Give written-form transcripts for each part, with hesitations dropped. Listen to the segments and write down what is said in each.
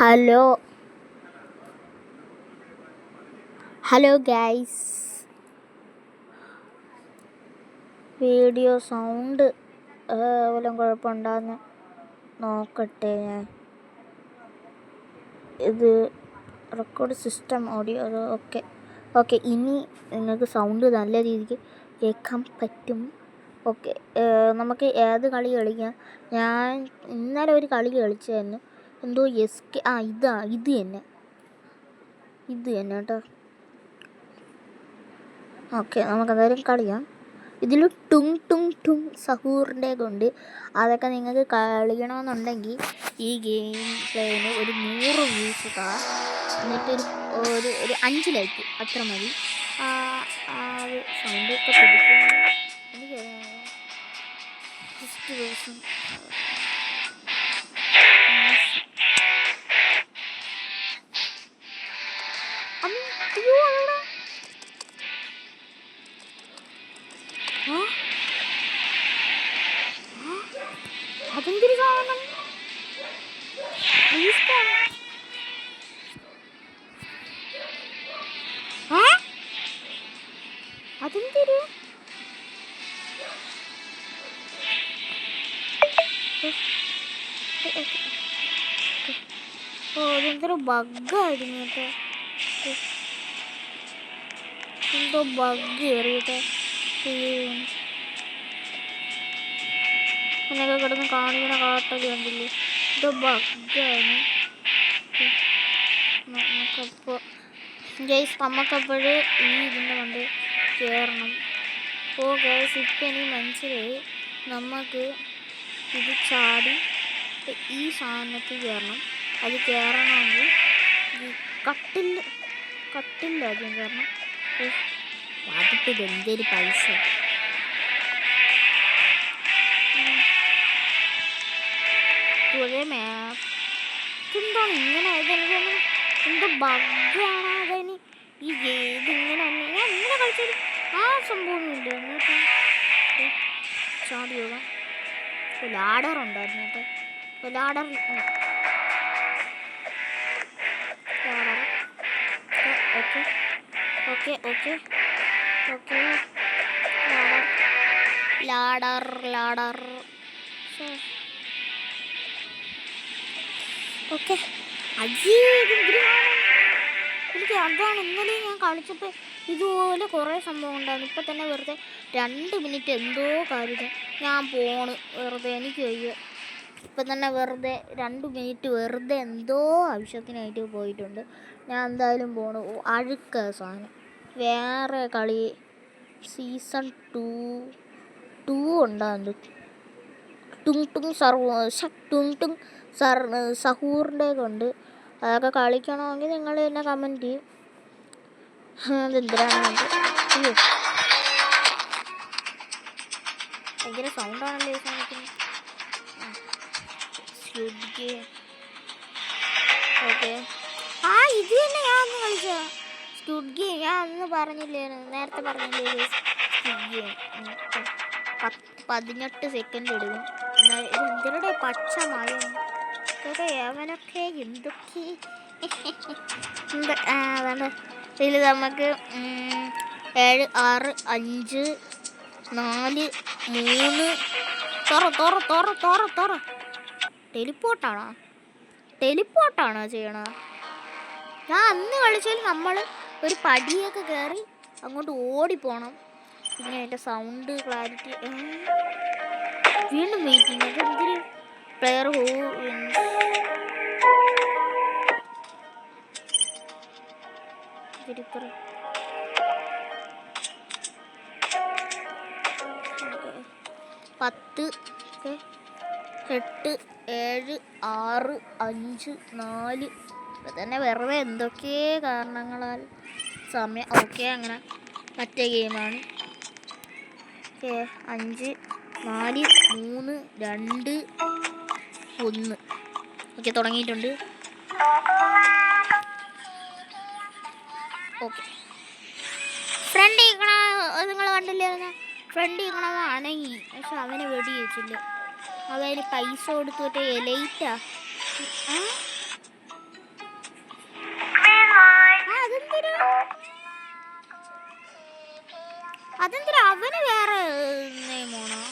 Hello hello guys, video sound വല്ലതും കുഴപ്പമുണ്ടാകുന്ന നോക്കട്ടെ. ഞാൻ ഇത് റെക്കോർഡ് സിസ്റ്റം ഓഡിയോ ഓക്കെ ഇനി നിങ്ങൾക്ക് സൗണ്ട് നല്ല രീതിക്ക് കേൾക്കാൻ പറ്റും. ഓക്കെ, നമുക്ക് ഏത് കളി കളിക്കാം? ഞാൻ ഇന്നലെ ഒരു കളി കളിച്ചായിരുന്നു, എന്തോ ഇത് തന്നെ കേട്ടോ. ഓക്കെ, നമുക്കെന്തായാലും കളിയാം. ഇതിൽ ടുങ് സഹൂറിൻ്റെ കൊണ്ട് അതൊക്കെ നിങ്ങൾക്ക് കളിക്കണമെന്നുണ്ടെങ്കിൽ ഈ ഗെയിം പ്ലേന് ഒരു 100 വ്യൂസ് താ, എന്നിട്ടൊരു ഒരു 5 ലൈക്ക് അത്ര മതി. സൗണ്ടൊക്കെ പിടിക്കണം. എനിക്ക് ഫസ്റ്റ് ദിവസം അതെന്തൊരു സാധനം? അതെന്തൊരു അതെന്തൊരു ബഗ്ഗായിരുന്നു കേട്ടോ. എന്തോ ബഗ് കയറിയിട്ട് എന്നൊക്കെ കിടന്ന് കാണിക്കണ കാട്ടൊക്കെ ഉണ്ടല്ലേ, എന്തോ ബഗ്ഗാണ്. നമുക്കപ്പോൾ ഈ ഇതിൻ്റെ കൊണ്ട് കയറണം. ഗൈസ്, ഇപ്പം എനിക്ക് മനസ്സിലായി. നമുക്ക് ഇത് ചാടി ഈ സാധനത്തിൽ കയറണം. അത് കയറണമെങ്കിൽ ഈ കട്ടിൻ്റെ ആദ്യം കയറണം. അതിപ്പോൾ ഇതെന്തൊരു പൈസ. മാപ്പ് എന്താണ് ഇങ്ങനെ ആയതെനിക്ക് എന്തോ ബഗ്ഗാണ്. അതിന് ഈ ഇതിങ്ങനെ ഞാൻ ഇങ്ങനെ കളിച്ചത് ആ സംഭവമൊന്നുമില്ല. എന്നിട്ട് ചാടി പോകാം. ലാഡർ ഉണ്ടായിരുന്നു കേട്ടോ. Ladder okay. എനിക്ക് അതാണ് ഇന്നലെ ഞാൻ കളിച്ചപ്പോൾ ഇതുപോലെ കുറേ സംഭവം ഉണ്ടായിരുന്നു. ഇപ്പം തന്നെ വെറുതെ 2 മിനിറ്റ് എന്തോ കാര്യത്തിൽ ഞാൻ വെറുതെ എനിക്ക് വയ്യ. ഇപ്പം തന്നെ വെറുതെ 2 മിനിറ്റ് വെറുതെ എന്തോ ആവശ്യത്തിനായിട്ട് പോയിട്ടുണ്ട്. ഞാൻ എന്തായാലും അഴുക്ക സാധനം. വേറെ കളി സീസൺ 2 ഉണ്ടാകുന്നു. ടുങ് സഹൂറിൻ്റെ കൊണ്ട് അതൊക്കെ കളിക്കണമെങ്കിൽ നിങ്ങൾ തന്നെ കമൻറ്റ് ചെയ്യും. അതെന്തിനാണ് ഭയങ്കര സൗണ്ടാണല്ലേ സാധിക്കുന്നത്. ഓക്കെ, ഇത് തന്നെ ഞാൻ അന്ന് കളിച്ച സ്ക്വിഡ് ഗെയിം. ഞാൻ അന്ന് നേരത്തെ പറഞ്ഞില്ലേ, സ്ക്വിഡ് ഗെയിം 18 സെക്കൻഡ് എടുക്കും. എന്തിനുടെ പച്ച മഴ അവനൊക്കെ എന്തൊക്കെ അതാണ്. ഇതിൽ നമുക്ക് 7, 6, 5, 4, 3 ടെലിപ്പോർട്ടാണോ ചെയ്യണത്? ഞാൻ അന്ന് കളിച്ചാൽ നമ്മൾ ഒരു പടിയൊക്കെ കയറി അങ്ങോട്ട് ഓടിപ്പോണം. പിന്നെ അതിൻ്റെ സൗണ്ട് ക്ലാരിറ്റി വീണ്ടും വെയിറ്റിംഗ്. അതെന്തൊരു പ്ലെയർ പത്ത് 8, 7, 6, 5, 4 തന്നെ വെറുതെ എന്തൊക്കെ കാരണങ്ങളാൽ സമയം. ഓക്കെ, അങ്ങനെ മറ്റേ ഗെയിമാണ്. 5, 4, 3, 2, 1. ഓക്കെ, തുടങ്ങിയിട്ടുണ്ട്. ഓക്കെ, ഫ്രണ്ട് നിങ്ങൾ കണ്ടില്ലായിരുന്ന ഫ്രണ്ട് അനങ്ങി, പക്ഷെ അവനെ വെടി വെച്ചില്ല. അവന് പൈസ കൊടുത്തിട്ട് എലൈറ്റാ. അതെന്തിനാ അവന് വേറെ നിയമമാണോ?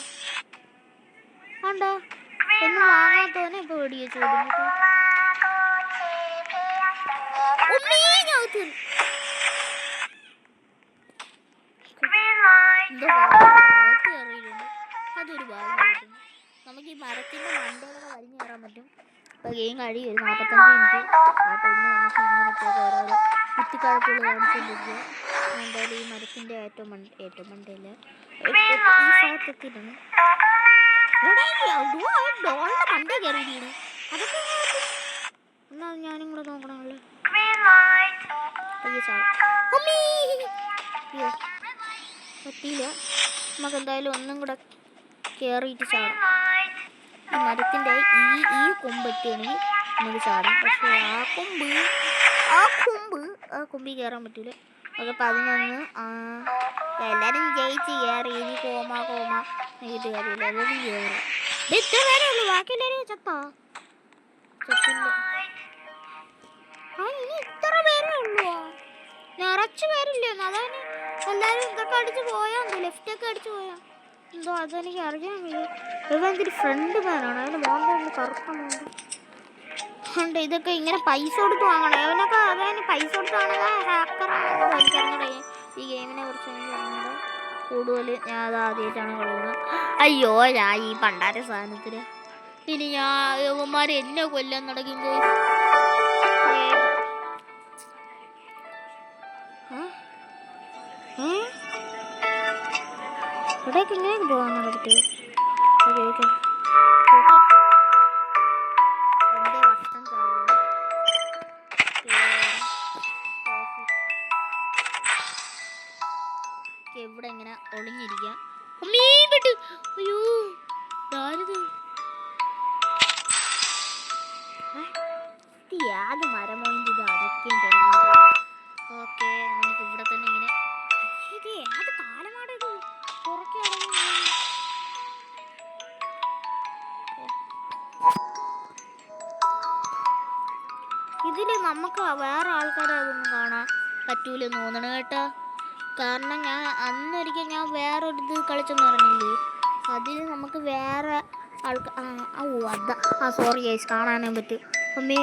ആണ്ടോ ഒന്നും വാങ്ങാത്തവനെ ഇപ്പൊ വെടിവെച്ച് കൊടുക്കും. അതൊരു ഭാഗ്യമായിരുന്നു. നമുക്ക് ഈ മരത്തിന്റെ മണ്ടയിലൊക്കെ വലിഞ്ഞു കയറാൻ പറ്റും. ഇപ്പൊ ഗെയിം കഴിയും, ഒരു 45 മിനിറ്റ്. അപ്പോൾ ഇന്ന് നമുക്ക് ഇങ്ങനത്തെ ഓരോരോ കുത്തിക്കാഴ്ചകൾ കാണിച്ചുകൊണ്ടിരിക്കുക. എന്തായാലും ഈ മരത്തിന്റെ ഏറ്റവും മണ്ടയില് ഈ ഭാഗത്തെത്തിയിട്ടാണ് ഡോളിന്റെ മണ്ടേ കയറിയിരിക്കുന്നു. അതൊക്കെ എന്നാ ഞാനും കൂടെ നോക്കണമല്ലോ. പറ്റിയില്ല. നമുക്ക് എന്തായാലും ഒന്നും കൂടെ കയറിയിട്ട് ചാടാം. ഈ മരത്തിൻ്റെ ഈ കൊമ്പെത്തിയാണെങ്കിൽ നമുക്ക് ചാടാം. പക്ഷേ ആ കൊമ്പിൽ കയറാൻ പറ്റില്ല. അത് 11. എല്ലാവരും ജയിച്ച് കയറി. ഇനി കോമ എന്നിട്ട് കാര്യമില്ല. എല്ലാവരും കയറി. ഇത് ഇത്ര പേരേ ഉള്ളൂ. ബാക്കി എല്ലാവരും ചത്തില്ല. ഇനി ഇത്ര പേരേ ഉള്ളൂ. നിറച്ച് പേരില്ലേ? അതാണ് എല്ലാവരും ഇതൊക്കെ അടിച്ച് പോയാ ലെഫ്റ്റൊക്കെ അടിച്ച് പോയാ എന്തോ അതെനിക്ക് അറിയാൻ വയ്യ. ഇവന്തൊരു ഫ്രണ്ട് മാനാണ്. അതിന് മോൻ്റെ കറുപ്പുണ്ട്. ഇതൊക്കെ ഇങ്ങനെ പൈസ കൊടുത്ത് വാങ്ങണം. അവനൊക്കെ അതിന് പൈസ കൊടുത്ത് വാങ്ങുന്നത് ഹാക്കറാണെന്ന് എനിക്കറിഞ്ഞൂടെ. ഈ ഗെയിമിനെ കുറിച്ച് എനിക്കറിഞ്ഞൂടെ കൂടുതൽ. ഞാൻ അത് ആദ്യമായിട്ടാണ് കളിക്കുന്നത്. അയ്യോ, ഞാൻ ഈ പണ്ടാര സാധനത്തിന് ഇനി യവന്മാർ എന്നെ കൊല്ലാൻ നടക്കുമ്പോൾ ഇവിടേക്ക് ഇങ്ങനെ പോകാൻ പറ്റുമോ? എൻ്റെ വട്ടം ചാവുക. ഇവിടെ ഇങ്ങനെ ഒളിഞ്ഞിരിക്കുക. അയ്യോ, യാത് മരമോയിൻ്റെ ഇത് അടയ്ക്കുകയും തുടങ്ങി. ഓക്കെ, നമുക്ക് ഇവിടെ തന്നെ ഇങ്ങനെ ഇത് ഏത് കാലമാണിത് പുറക്കെ ഇതില് നമുക്ക് വേറെ ആൾക്കാരെ അതൊന്നും കാണാൻ പറ്റൂലെന്ന് തോന്നണം കേട്ടോ. കാരണം ഞാൻ അന്നൊരിക്കൽ ഞാൻ വേറൊരു ഇത് കളിച്ചെന്ന് പറഞ്ഞില്ലേ, അതിൽ നമുക്ക് വേറെ ആൾക്കാർ സോറി ഗൈസ്, കാണാനേ പറ്റും. അമ്മേ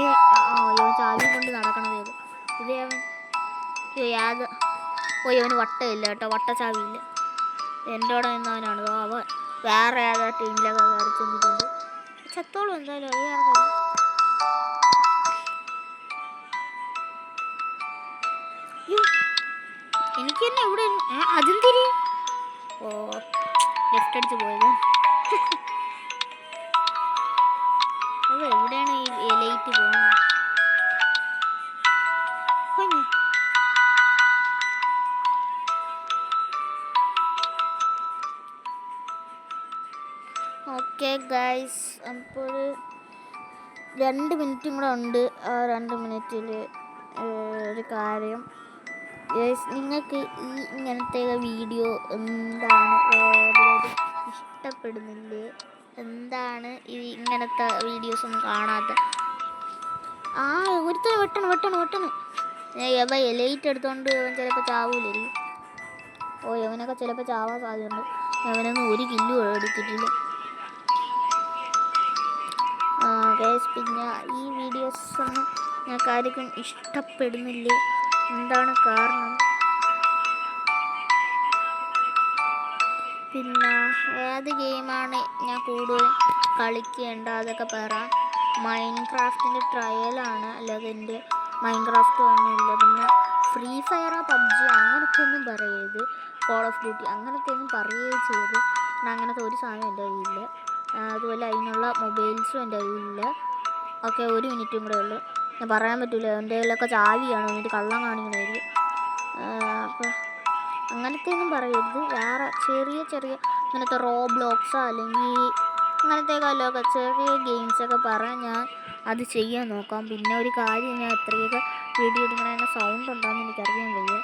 ചാവി കൊണ്ട് നടക്കണത് ഇത് യാത് അവന് വട്ടമില്ല കേട്ടോ, വട്ടച്ചാവിയില്ല. എൻ്റെ കൂടെ നിന്നവനാണ്. അവൻ വേറെ ഏതാ ടീമിലൊക്കെ കയറി ചെന്നിട്ടുണ്ട്. ചത്തോളം എന്തായാലും അത് വേറെ കാര്യം. എനിക്ക് തന്നെ ഇവിടെ അതെന്തിരി ലെഫ്റ്റ് അടിച്ച് പോയത്. അത് എവിടെയാണ് ഈ ലൈറ്റ് പോകുന്നത്? ഓക്കെ ഗൈസ്, അപ്പോൾ 2 മിനിറ്റും കൂടെ ഉണ്ട്. ആ 2 മിനിറ്റിൽ ഒരു കാര്യം ഗൈസ്, നിങ്ങൾക്ക് ഈ ഇങ്ങനത്തെ വീഡിയോ എന്താണ് ഇഷ്ടപ്പെടുന്നില്ലേ? എന്താണ് ഈ ഇങ്ങനത്തെ വീഡിയോസ് ഒന്നും കാണാത്ത? ഒരുത്തനെ വെട്ടണം. ലൈറ്റ് എടുത്തോണ്ട് അവൻ ചിലപ്പോൾ ചാവൂലേ. അവനൊക്കെ ചിലപ്പോൾ ചാവാൻ സാധ്യതയുണ്ട്. അവനൊന്നും ഒരു കില്ലും എടുത്തിട്ടില്ല ഗൈസ്. പിന്നെ ഈ വീഡിയോസ് ഒന്നും ഞങ്ങൾക്ക് ആർക്കും ഇഷ്ടപ്പെടുന്നില്ലേ? എന്താണ് കാരണം? പിന്നെ ഏത് ഗെയിമാണ് ഞാൻ കൂടുതൽ കളിക്കേണ്ട അതൊക്കെ പറ. മൈൻക്രാഫ്റ്റിൻ്റെ ട്രയലാണ്, അല്ലാതെ എൻ്റെ മൈൻക്രാഫ്റ്റ് ഒന്നുമില്ല. പിന്നെ ഫ്രീ ഫയർ, പബ്ജി അങ്ങനത്തെ ഒന്നും പറയരുത്. കോൾ ഓഫ് ഡ്യൂട്ടി അങ്ങനത്തെ ഒന്നും പറയുകയും ചെയ്ത്. അങ്ങനത്തെ ഒരു സാധനം എൻ്റെ കയ്യിലില്ല. അതുപോലെ അതിനുള്ള മൊബൈൽസും എൻ്റെ കയ്യിലില്ല. ഓക്കെ, 1 മിനിറ്റും കൂടെ ഉള്ളൂ. ഞാൻ പറയാൻ പറ്റില്ല, എൻ്റെ കയ്യിലൊക്കെ ചാവിയാണ്, എന്നിട്ട് കള്ളം കാണിക്കണമായിരിക്കും. അപ്പോൾ അങ്ങനത്തെ ഒന്നും പറയരുത്. വേറെ ചെറിയ ഇങ്ങനത്തെ റോബ്ലോക്സോ അല്ലെങ്കിൽ അങ്ങനത്തെ കാലമൊക്കെ ചെറിയ ഗെയിംസൊക്കെ പറയാൻ ഞാൻ അത് ചെയ്യാൻ നോക്കാം. പിന്നെ ഒരു കാര്യം, ഞാൻ എത്രയൊക്കെ വീഡിയോ എടുക്കണതിന് സൗണ്ട് ഉണ്ടാകുമെന്ന് എനിക്കറിയാൻ വയ്യ.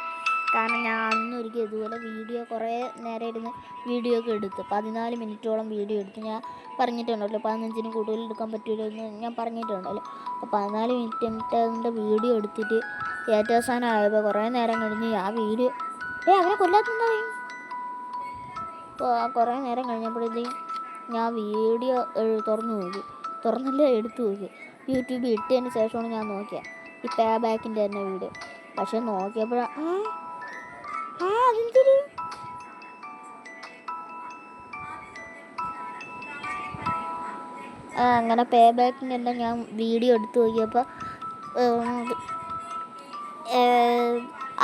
കാരണം ഞാൻ അന്നൊരിക്കൽ ഇതുപോലെ വീഡിയോ കുറേ നേരം ഇരുന്ന് വീഡിയോ ഒക്കെ എടുത്ത് 14 മിനിറ്റോളം വീഡിയോ എടുത്ത്. ഞാൻ പറഞ്ഞിട്ടുണ്ടല്ലോ 15-ന് കൂടുതൽ എടുക്കാൻ പറ്റില്ലെന്ന് ഞാൻ പറഞ്ഞിട്ടുണ്ടല്ലോ. അപ്പോൾ 14 മിനിറ്റിൻ്റെ വീഡിയോ എടുത്തിട്ട് ഏറ്റവും അവസാനം ആയപ്പോൾ കുറേ നേരം കഴിഞ്ഞ് ആ വീഡിയോ അവരെ കൊല്ലാത്തുണ്ടായി. അപ്പോൾ ആ കുറേ നേരം കഴിഞ്ഞപ്പോഴത്തേക്കും ഞാൻ വീഡിയോ തുറന്നില്ല എടുത്തു നോക്കി. യൂട്യൂബിൽ ഇട്ടതിന് ശേഷമാണ് ഞാൻ നോക്കിയത് ഈ പേ ബാക്കിൻ്റെ തന്നെ വീഡിയോ. പക്ഷെ നോക്കിയപ്പോഴാണ് അതെന്തൊരു അങ്ങനെ പേ ബാക്കിൻ്റെ തന്നെ ഞാൻ വീഡിയോ എടുത്തു നോക്കിയപ്പോൾ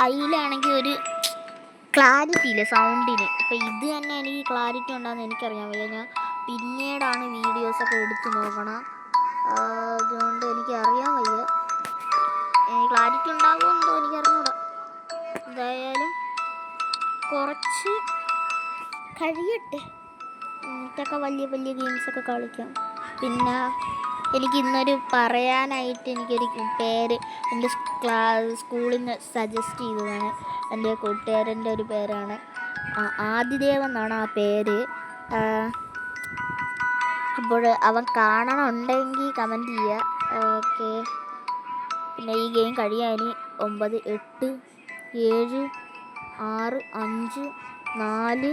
അതിലാണെങ്കിൽ ഒരു ക്ലാരിറ്റി ഇല്ല സൗണ്ടിന്. അപ്പോൾ ഇത് തന്നെ എനിക്ക് ക്ലാരിറ്റി ഉണ്ടാകുന്ന എനിക്കറിയാൻ വയ്യ. ഞാൻ പിന്നീടാണ് വീഡിയോസൊക്കെ എടുത്ത് നോക്കണം. അതുകൊണ്ട് എനിക്ക് അറിയാൻ വയ്യ ക്ലാരിറ്റി ഉണ്ടാകുമെന്നോ എനിക്കറിഞ്ഞൂടാ. എന്തായാലും കുറച്ച് കഴിയട്ടെ, ഇതൊക്കെ വലിയ വലിയ ഗെയിംസൊക്കെ കളിക്കാം. പിന്നെ എനിക്ക് ഇന്നൊരു പറയാനായിട്ട് എനിക്കൊരു പേര് എൻ്റെ സ്കൂളിൽ നിന്ന് സജസ്റ്റ് ചെയ്തതാണ്. എൻ്റെ കൂട്ടുകാരൻ്റെ ഒരു പേരാണ് ആദിദേവ് എന്നാണ് ആ പേര്. അപ്പോൾ അവൻ കാണണമെന്നുണ്ടെങ്കിൽ കമൻറ്റ് ചെയ്യുക. ഓക്കെ. പിന്നെ ഈ ഗെയിം കഴിയാൻ 9, 8, 7, 6, 5, 4,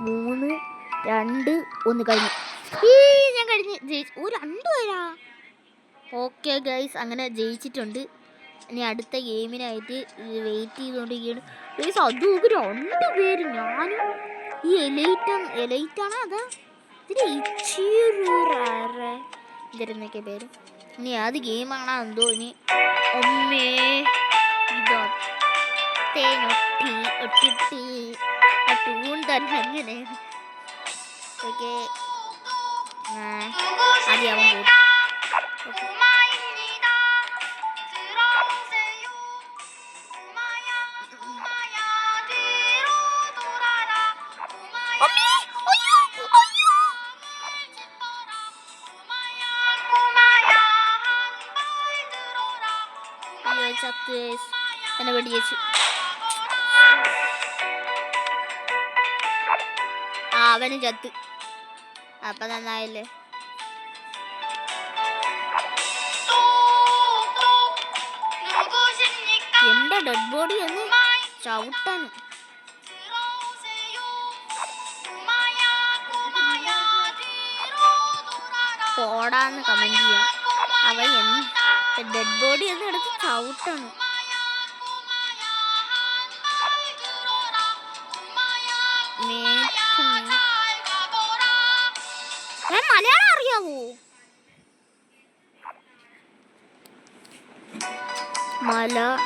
3, 2, 1 കഴിഞ്ഞു. ഞാൻ കഴിഞ്ഞ് ജയിച്ചു. 2 പേരാ. ഓക്കെ ഗൈസ്, അങ്ങനെ ജയിച്ചിട്ടുണ്ട്. ഇനി അടുത്ത ഗെയിമിനായിട്ട് വെയിറ്റ് ചെയ്തുകൊണ്ടിരിക്കുകയാണ് ഗൈസ്. അതും 2 പേര്, ഞാനും ഈ എലൈറ്റാണ്. അതാ ഇതിന് ഇച്ചിരുന്നൊക്കെ പേര്. ഇനി അത് ഗെയിമാണോ എന്തോ. ഇനി ഒന്നേ ഇതോ ഒട്ടിട്ടി ടൂൺ തന്നെ അങ്ങനെ. ഓക്കെ, ആദ്യം അവൻ പോകും. എന്നെ വെടിയേച്ചു. അവനും ചത്ത്. അപ്പം നന്നായല്ലേ. എൻ്റെ ഡെഡ് ബോഡി ഒന്ന് ചവിട്ടാനും. പോടാന്ന് കമൻറ്റ് ചെയ്യാം. അവൻ ഡെഡ് ബോഡി ഒന്ന് എടുത്ത് ചവിട്ടാണ്. മലയാളം അറിയാവോ? മലയാളം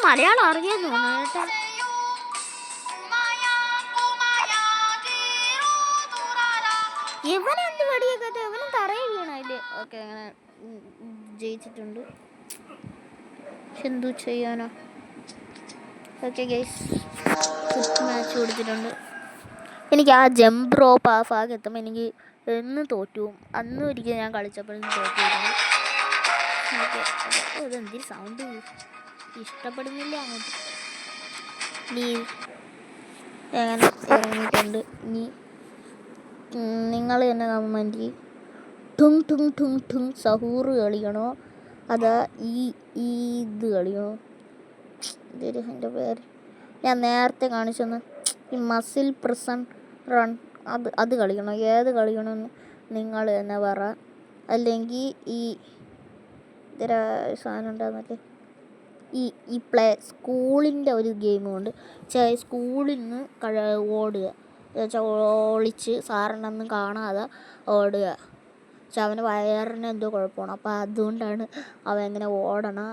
മലയാളം അറിയാന്ന് തോന്നുന്നു കേട്ടോ. ഇവനെന്ത് വെടിയൊക്കെ ഇവനും തറയിൽ വീണല്ലേ. ഓക്കെ, അങ്ങനെ ജയിച്ചിട്ടുണ്ട്. എന്തു ചെയ്യാനോ. ഓക്കെ ഗൈസ്, മാച്ച് കൊടുത്തിട്ടുണ്ട്. എനിക്ക് ആ ജമ്പ് റോപ്പ് ആ ഭാഗം എത്തുമ്പോൾ എനിക്ക് എന്ന് തോറ്റു. അന്ന് ഒരിക്കൽ ഞാൻ കളിച്ചപ്പോഴും തോറ്റിരുന്നു. ഓക്കെ, അതെന്തൊരു സൗണ്ട് ഇഷ്ടപ്പെടുന്നില്ല അങ്ങോട്ട്. നീ എങ്ങനെ ഇറങ്ങിയിട്ടുണ്ട്. ഇനി നിങ്ങൾ തന്നെ കമൻറ്റ് ടുങ് ടുങ് ടുങ് ടുങ് സഹൂറ് കളിക്കണോ അതാ ഇത് കളിക്കണോ? ഇതൊരു എൻ്റെ പേര് ഞാൻ നേരത്തെ കാണിച്ചെന്ന് ഈ മസിൽ പ്രസൻ റൺ അത് കളിക്കണോ? ഏത് കളിക്കണമെന്ന് നിങ്ങൾ തന്നെ പറ. അല്ലെങ്കിൽ ഈ ഇതൊരു സാധനം ഉണ്ടാകുന്നല്ലേ ഈ സ്കൂളിൻ്റെ ഒരു ഗെയിമുണ്ട്. സ്കൂളിൽ നിന്ന് ഓടുക വെച്ചാൽ ഒളിച്ച് സാറിനൊന്നും കാണാതെ ഓടുക. പക്ഷെ അവന് വയറിന് എന്തോ കുഴപ്പമാണ്. അപ്പോൾ അതുകൊണ്ടാണ് അവൻ എങ്ങനെ ഓടണം.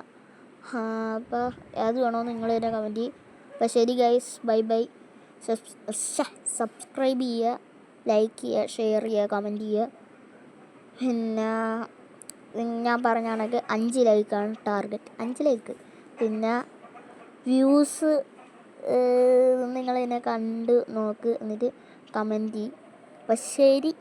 അപ്പോൾ അത് വേണമെന്ന് നിങ്ങൾ തന്നെ കമൻറ്റ് ചെയ്യും. അപ്പോൾ ശരി ഗൈസ്, ബൈ ബൈ. സബ്സ്ക്രൈബ് ചെയ്യുക, ലൈക്ക് ചെയ്യുക, ഷെയർ ചെയ്യുക, കമൻറ്റ് ചെയ്യുക. പിന്നെ ഞാൻ പറഞ്ഞ കണക്ക് 5 ലൈക്കാണ് ടാർഗറ്റ്. 5 ലൈക്ക്. പിന്നെ വ്യൂസ് നിങ്ങൾ എന്നെ കണ്ട് നോക്ക്, എന്നിട്ട് കമൻറ്റ് ചെയ്യും. അപ്പോൾ ശരി.